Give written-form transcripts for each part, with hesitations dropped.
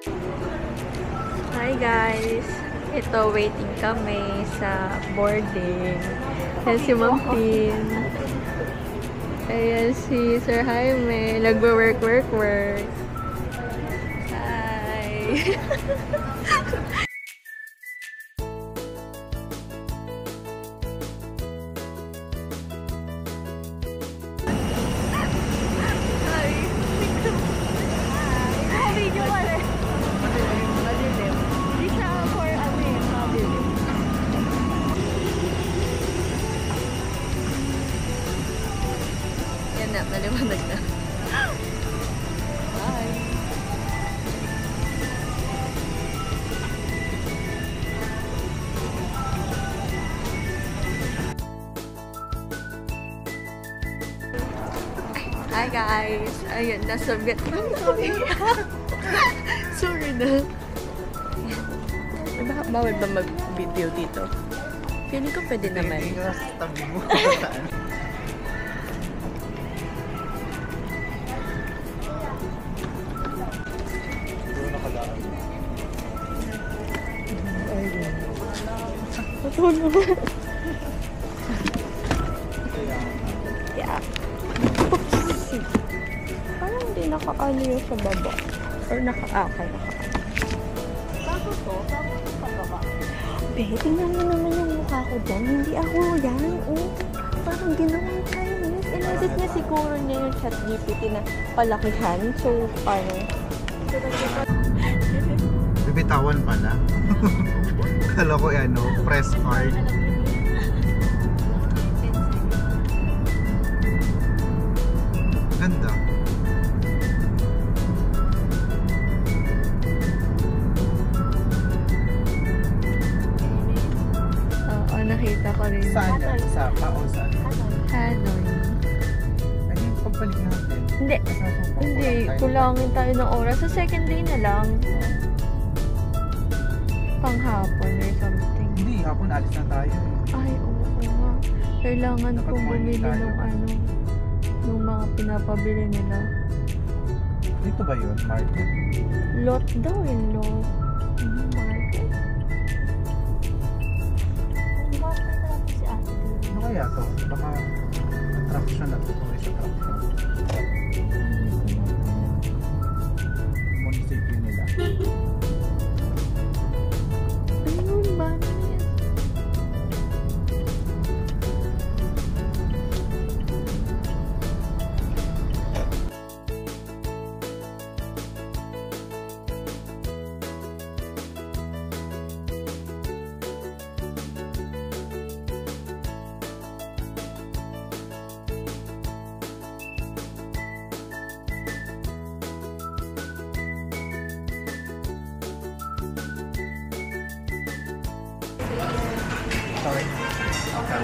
Hi guys! Ito, waiting kami sa boarding. Ayan si Ma'am Tin. Ayan si Sir Jaime. Nagwo-work. Hi! Maliwanag na. Bye! Hi guys! Ayun, nasa Vietnam. Sorry na. Bawal ba mag-video dito? Feeling ko pwede naman. Tabi mo. Tulong. Yeah. Oops. Parang hindi naka-ano yun sa baba. Or naka-akay. Bago to? Bago to sa baba? Tingnan mo naman yung mukha ko dyan. Hindi ako yan. Oh. Parang ginawang Chinese. In-edit niya siguro niya yung ChatGPT na palakihan. So, parang... Bibitawan pala. Kala ko ano, press hard. Ganda. Oo, nakita ko rin. Saan yan? Sa o saan? Hanoi. Ay, pagbalik natin. Hindi. Kulangin tayo ng oras. Sa second day na lang. Panghapon or something. Hindi, hapon alis na tayo eh. Ay, oo nga. Kailangan Dapat kong bumili tayo. ng ano, ng mga pinapabili nila. Dito ba yun? Market? Lot daw eh, lot. Market. Si ate. Ano kaya to? Baka attraction na to. Tourist attraction. Munisipyo nila. Ayun ba? Sorry. Okay.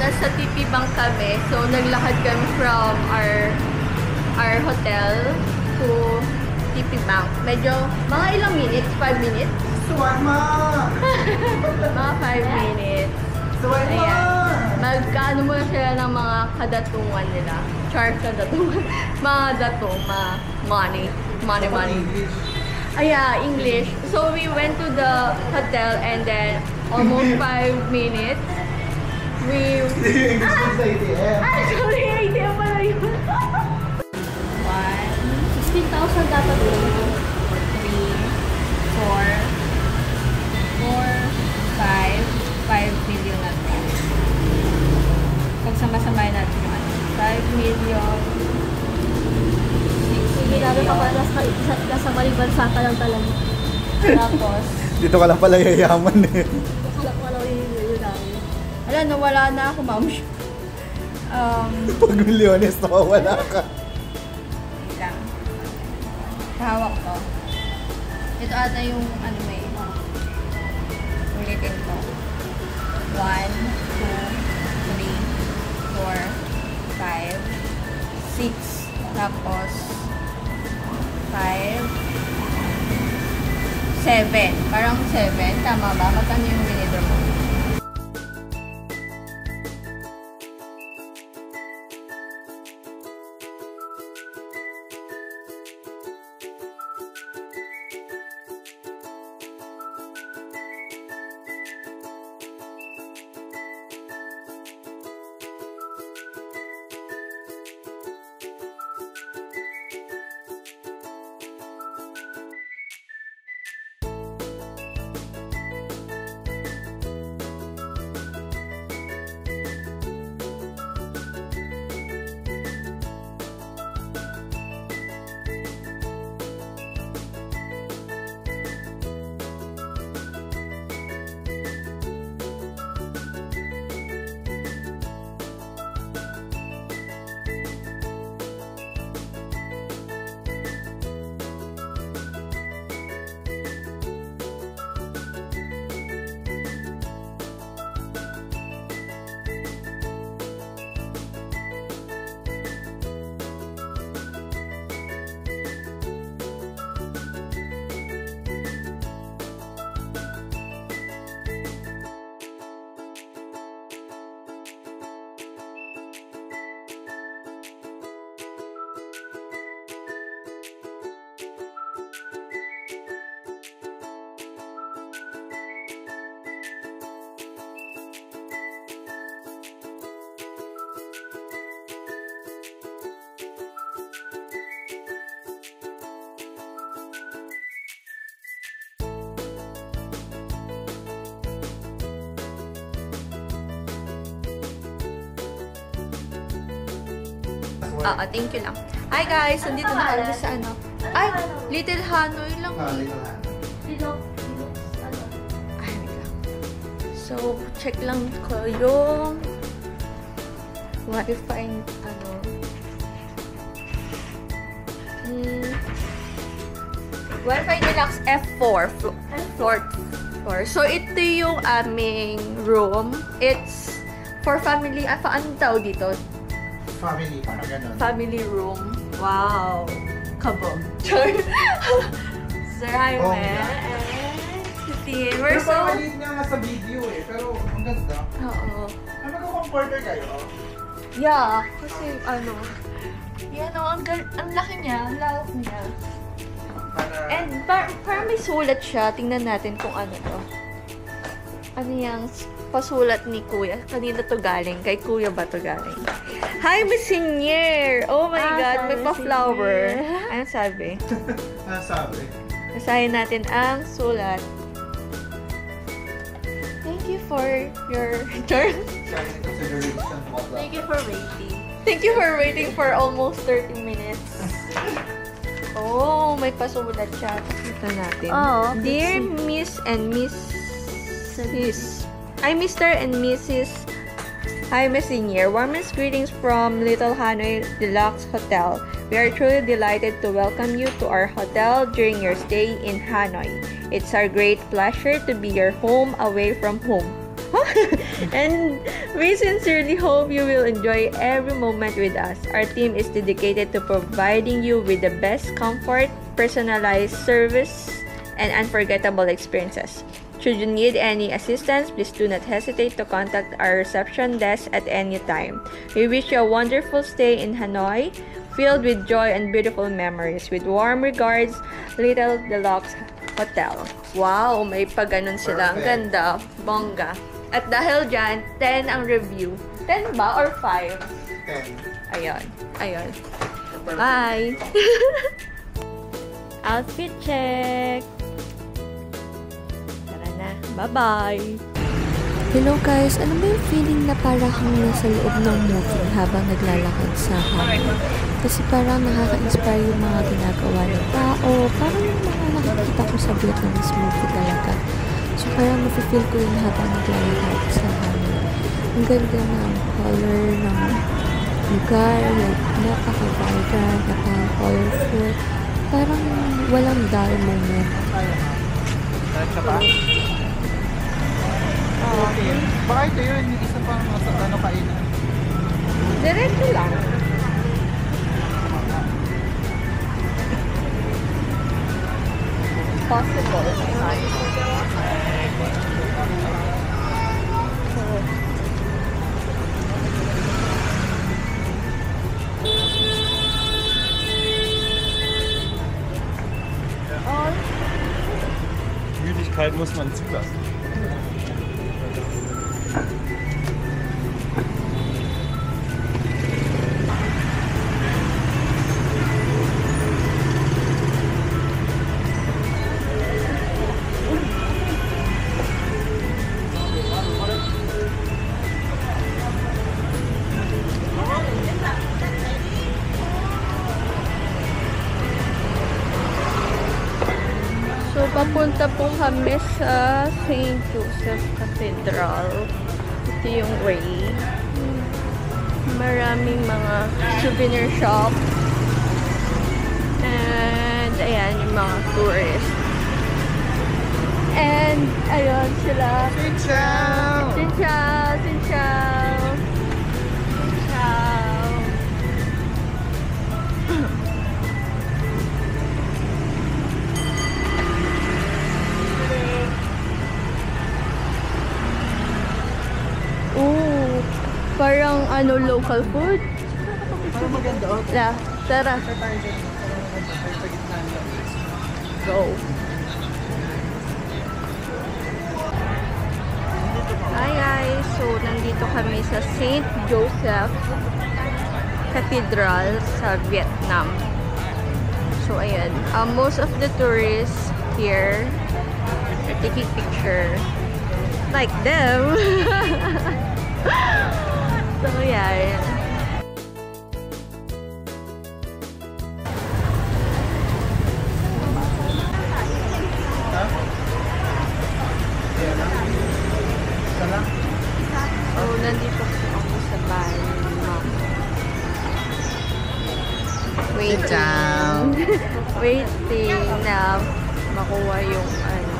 Nasa TP Bank kami. So, naglakad kami from our hotel to TP Bank. Medyo, mga ilang minutes? 5 minutes? Suwarma! Mga 5 minutes. Suwarma! Ayan. Magkaano muna sila ng mga kadatungan nila. Char kadatungan. Mga datong, mga money. Money. English. So, we went to the hotel and then almost 5 minutes. Experience sa ATM. Sorry, idea pala yun. 16,000 dapat yun. 5 million na to. Pag sama-samahin natin yung 5 million, 6 Hindi namin million. papalas ka nasa maling bansa ka lang talaga. Tapos, Dito ka lang pala yayaman eh. Akala ko lang yun namin. wala, nawala na ako, ma'am. Pag milyones, nawawala ka. Wait lang. Kahawak to. Ito ata yung ano may ulitin ko. 1, 2, 3, 4, 5, 6. Tapos 5, 7. Parang 7. Tama ba? Magkano yung winidraw mo? Oo, thank you lang. Hi guys, nandito na kami sa ano. Ay, Little Hanoi lang. Ay, wait lang. So, check lang ko yung Wi-Fi ano. Wi-Fi Deluxe F4 floor. So, ito yung aming room. It's for family. Anong tawag dito? Family, parang ganun. Family room. Wow. Kabog. Sir Jaime. Oh, Christine. Pero We're so... parang maliit nga nga sa video eh. Pero ang ganda. Oo. Ano mag-comforter kayo? Yeah. Kasi ano... Yan o, ang laki niya. Ang lawak niya. And parang may sulat siya. Tingnan natin kung ano to. Ano yung pasulat ni Kuya? Kanina to galing? Kay Kuya ba to galing? Hi, Miss Senior! Oh my God, may pa-flower. Ano sabi? Ano sabi? Basahin natin ang sulat. Thank you for your turn. Thank you for waiting. Thank you for waiting for almost 30 minutes. Oh, may pasulat siya. Ito natin. Oh, okay. Dear Miss and Mrs. Mr. and Mrs. Jaime Senior, warmest greetings from Little Hanoi Deluxe Hotel. We are truly delighted to welcome you to our hotel during your stay in Hanoi. It's our great pleasure to be your home away from home. And we sincerely hope you will enjoy every moment with us. Our team is dedicated to providing you with the best comfort, personalized service, and unforgettable experiences. Should you need any assistance, please do not hesitate to contact our reception desk at any time. We wish you a wonderful stay in Hanoi, filled with joy and beautiful memories. With warm regards, Little Deluxe Hotel. Wow, may pag-ganon sila. Ang ganda. Bongga. At dahil dyan, 10 ang review. 10 ba or 5? 10. Ayun. Ayun. Bye! Outfit check! Tara na. Bye-bye! Hello guys, ano ba yung feeling na para kang nasa loob ng movie habang naglalakad sa hangin? Kasi parang nakaka-inspire yung mga ginagawa ng tao. Parang yung mga nakikita ko sa Vietnamese movie talaga. So parang mafe-feel ko yun habang naglalakad sa hangin. Ang ganda ng color ng lugar, like napaka-vibrant, napaka-colorful. Parang walang dull moment. Diretso pa? Okay. Baka ito yun, yung isa pang sa ano kainan. Diretso lang. Possible. Müdigkeit muss man zulassen. So, papunta po kami sa St. Joseph Cathedral. Ito yung way. Maraming mga souvenir shop. And, ayan, yung mga tourists. And, ayun sila. Xin chào! Xin chào! Xin chào! Xin chào! Ooh, parang ano, local food. Parang maganda oh. Tara. Go. Hi guys, so nandito kami sa St. Joseph Cathedral sa Vietnam. So ayan, most of the tourists here are taking picture like them. So yeah. So nandito po ako sa bahay ni Mama. Waiting na makuha yung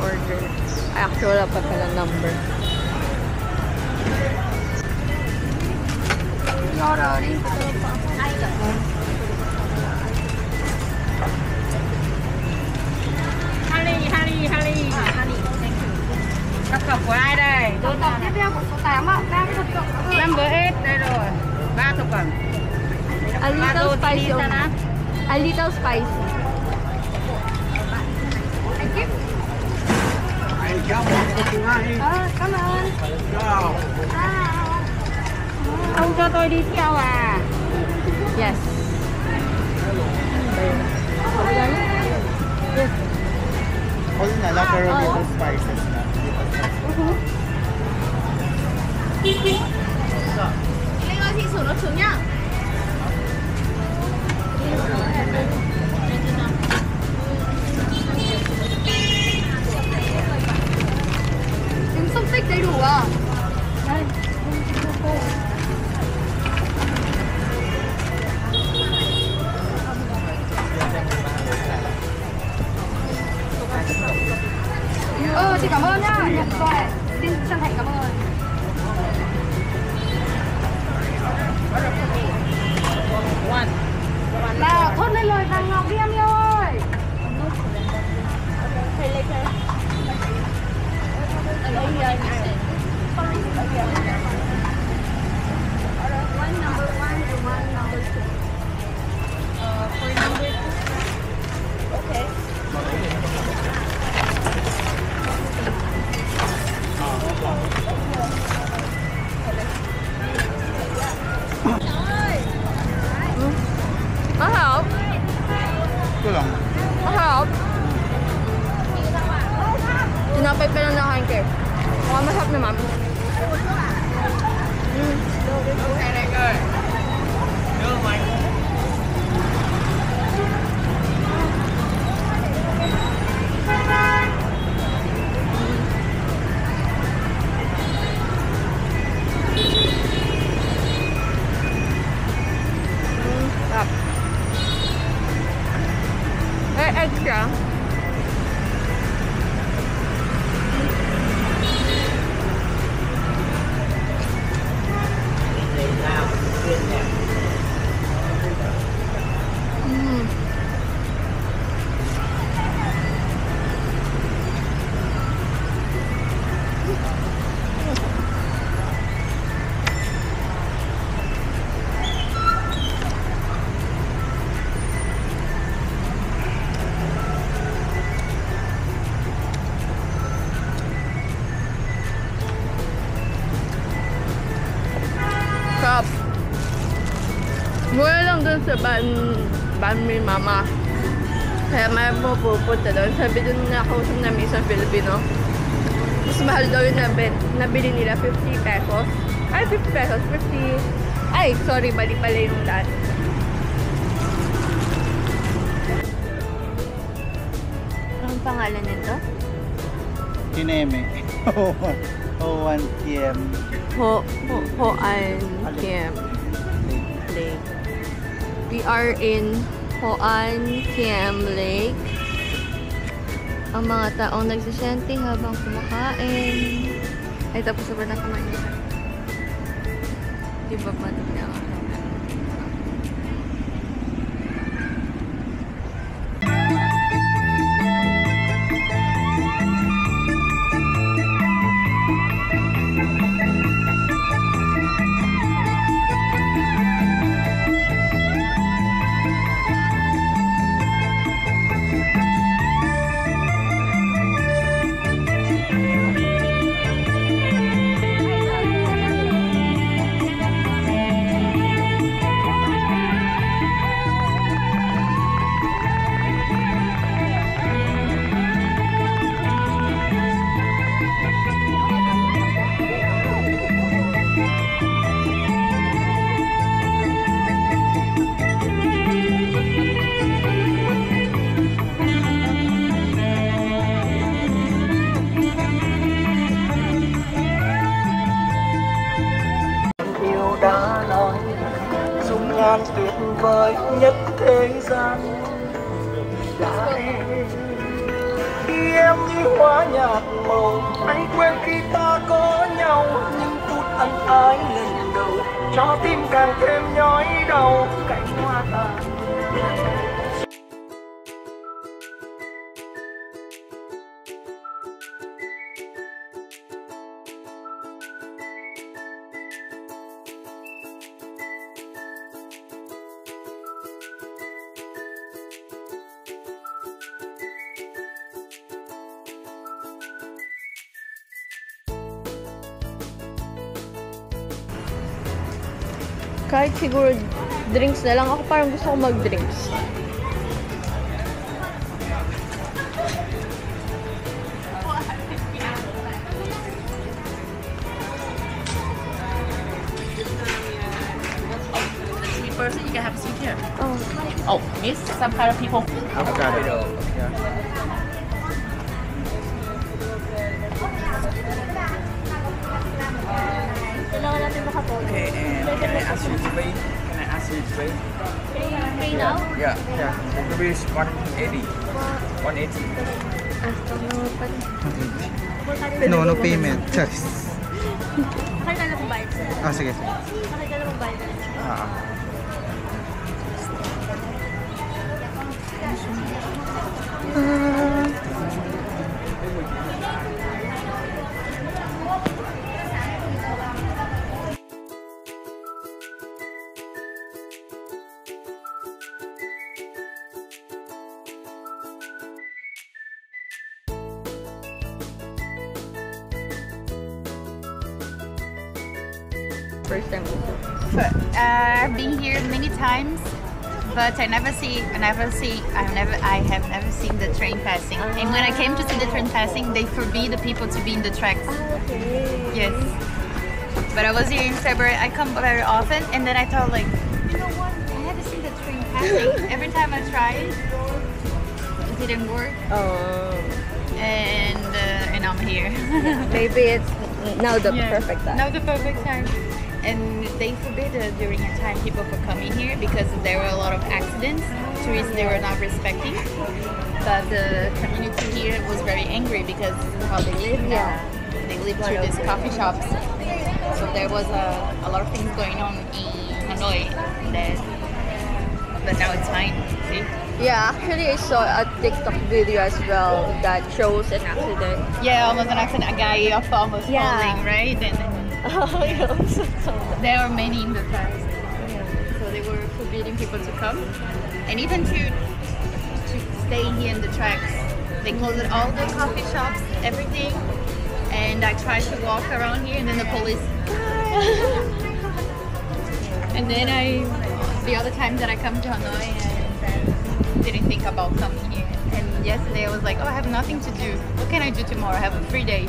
order. Actually, wala pa pala number. Tất cả của ai đây? Tôi tập tiếp theo của số 8 ạ. 5 bữa hết đây rồi. 3 thực phẩm. A little spicy. A little spicy. Cảm ơn. Ông cho tôi đi theo à? Yes. All na lang pero little spices na. Linh ơi, thị sử nó trứng nhá. Trứng xúc xích đầy đủ à? Đây. Chị cảm ơn nhá. Nhận rồi. Xin chân thành cảm ơn. Nào, thốt lên lời vàng ngọc đi em yêu ơi. Thầy lấy cái. One number one and one number two. For number two. Okay. Kapit pa lang nakain kayo. Mukhang masarap naman. Sarap. Extra. Sarap. Mura lang dun sa ban mi mama. Kaya may pupunta doon. Sabi dun na kausap namin isang Filipino. Mas mahal daw yung nabili nila 50 pesos. Ay, 50 pesos. 50. Ay, sorry. Mali pala yung daan. Anong pangalan nito? Kineme. O1 PM. Hoan Kiem Lake. We are in Hoan Kiem Lake. Ang mga taong nagsisente habang kumakain. Ay, tapos na ba na kumain nila? Di ba pa na ako? Tuyệt vời nhất thế gian là em. Khi em như hoa nhạt màu, anh quên khi ta có nhau. Nhưng phút ân ái lần đầu cho tim càng thêm nhói đau. Cánh hoa tàn kahit siguro drinks na lang. Ako parang gusto ko mag-drinks. Person, you can have a seat here. Oh. Oh, miss, some kind of people. Avocado. Yeah. Okay, and can I ask you to pay? Can I ask you to pay? Pay now? Yeah. The bill is 180. 180. No payment. Choice. Bakit na lang bayad sir? Sige. Bakit na lang bayad? First time also. I've been here many times, but I have never seen the train passing. And when I came to see the train passing, they forbid the people to be in the tracks. Okay. Yes. But I was here in February. I come very often, and then I thought, like, you know what? I haven't seen the train passing. Every time I tried, it didn't work. Oh. And I'm here. Maybe it's now the perfect time. Now the perfect time. And they forbid during a time people from coming here because there were a lot of accidents. Tourists they were not respecting. But the community here was very angry because how they live now. They live through these coffee shops. So there was a lot of things going on in Hanoi. But now it's fine. See? Yeah, actually I saw a TikTok video as well that shows an accident. Yeah, almost an accident. A guy almost falling, right? And there were many in the past. So they were forbidding people to come. And even to stay here in the tracks. They closed all the coffee shops, everything. And I tried to walk around here and then the police. And then the other time that I come to Hanoi, I didn't think about coming here. And yesterday I was like, oh, I have nothing to do. What can I do tomorrow? I have a free day.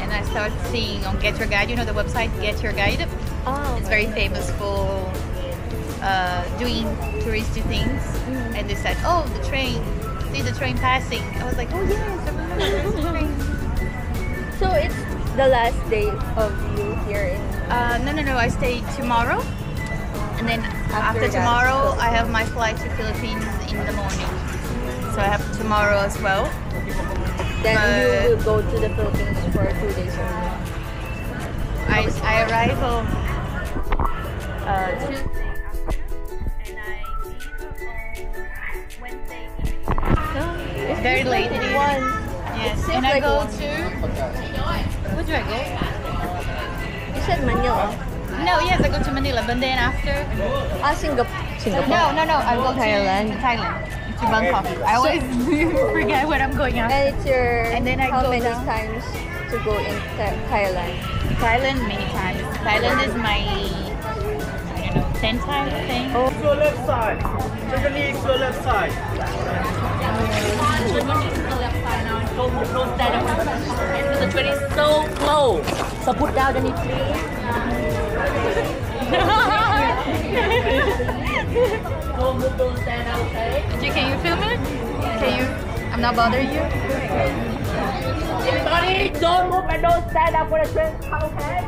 And I started seeing on Get Your Guide, you know the website Get Your Guide? Oh, it's very famous for doing touristy things. And they said, oh, the train, see the train passing. I was like, oh yes, I remember there's a train. So it's the last day of you here in... No, I stay tomorrow. And then after tomorrow, I have my flight to Philippines in the morning. So I have tomorrow as well. Then you will go to the Philippines for 2 days. I arrive on Tuesday afternoon and I leave on Wednesday evening. It's very late in the evening. Yes, and I go to... Where do I go? You said Manila. No, yes, I go to Manila, but then after... Singapore. No, I go Thailand. to Thailand. To Bangkok. I always forget where I'm going after. And it's your... And then I how go many down. times to go in Thailand? Thailand many times. Thailand is my, I don't know, 10 times thing. To your left side. Take a knee to your left side. Don't stand up. The train is so close. So put down the knee, please. Don't stand up, okay? Can you film it? Can you? I'm not bothering you? Everybody, don't move and don't stand up for the train to come, okay?